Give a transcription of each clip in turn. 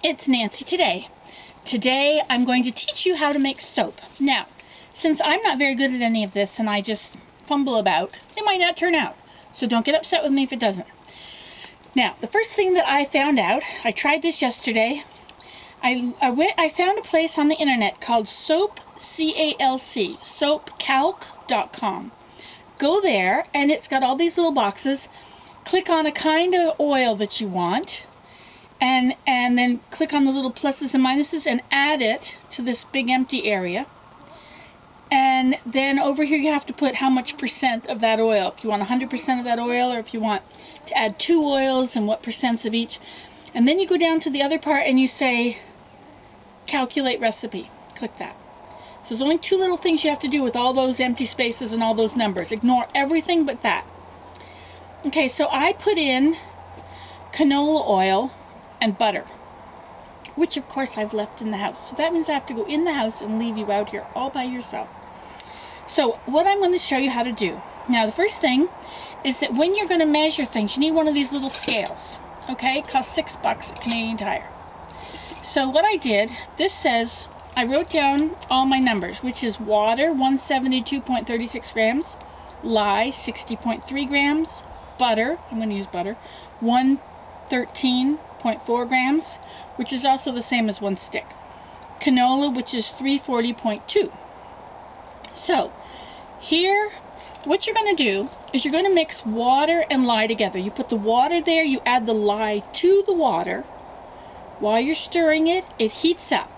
It's Nancy today. Today I'm going to teach you how to make soap. Now, since I'm not very good at any of this and I just fumble about, it might not turn out. So don't get upset with me if it doesn't. Now, the first thing that I found out, I tried this yesterday. I found a place on the internet called soapcalc.com. Go there and it's got all these little boxes. Click on a kind of oil that you want. And then click on the little pluses and minuses and add it to this big empty area. And then over here you have to put how much percent of that oil. If you want 100% of that oil, or if you want to add 2 oils and what percents of each. And then you go down to the other part and you say calculate recipe. Click that. So there's only 2 little things you have to do with all those empty spaces and all those numbers. Ignore everything but that. Okay, so I put in canola oil and butter, which of course I've left in the house. So that means I have to go in the house and leave you out here all by yourself. So what I'm going to show you how to do. Now the first thing is that when you're going to measure things, you need one of these little scales. Okay, it costs $6 at Canadian Tire. So what I did, this says, I wrote down all my numbers, which is water 172.36 grams, lye 60.3 grams, butter, I'm going to use butter, 113.4 grams, which is also the same as 1 stick. Canola, which is 340.2. So, here, what you're going to do is you're going to mix water and lye together. You put the water there, you add the lye to the water. While you're stirring it, it heats up.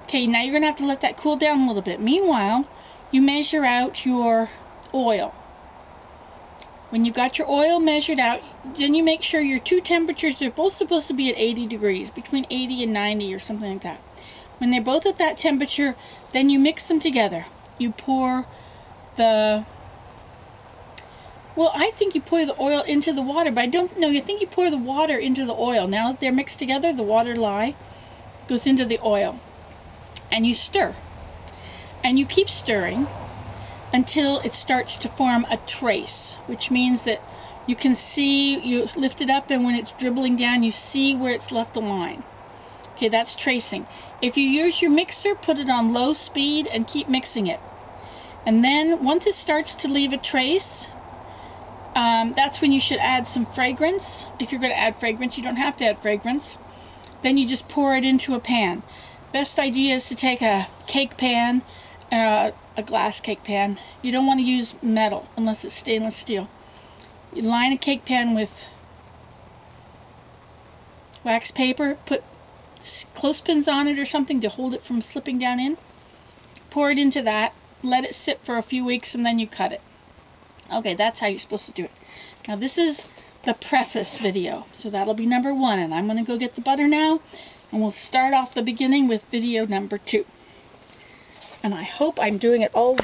Okay, now you're going to have to let that cool down a little bit. Meanwhile, you measure out your oil. When you've got your oil measured out, then you make sure your 2 temperatures, they're both supposed to be at 80 degrees, between 80 and 90 or something like that. When they're both at that temperature, then you mix them together. You pour I think you pour the oil into the water, but I don't know. I think you pour the water into the oil. Now that they're mixed together, the water lye goes into the oil. And you stir. And you keep stirring until it starts to form a trace, which means that you can see, you lift it up, and when it's dribbling down, you see where it's left a line. Okay, that's tracing. If you use your mixer, put it on low speed and keep mixing it. And then once it starts to leave a trace, that's when you should add some fragrance. If you're going to add fragrance, you don't have to add fragrance. Then you just pour it into a pan. Best idea is to take a cake pan, a glass cake pan. You don't want to use metal unless it's stainless steel. You line a cake pan with wax paper, put clothespins on it or something to hold it from slipping down in. Pour it into that, let it sit for a few weeks, and then you cut it. Okay, that's how you're supposed to do it. Now this is the preface video, so that'll be number 1, and I'm going to go get the butter now, and we'll start off the beginning with video number 2. And I hope I'm doing it all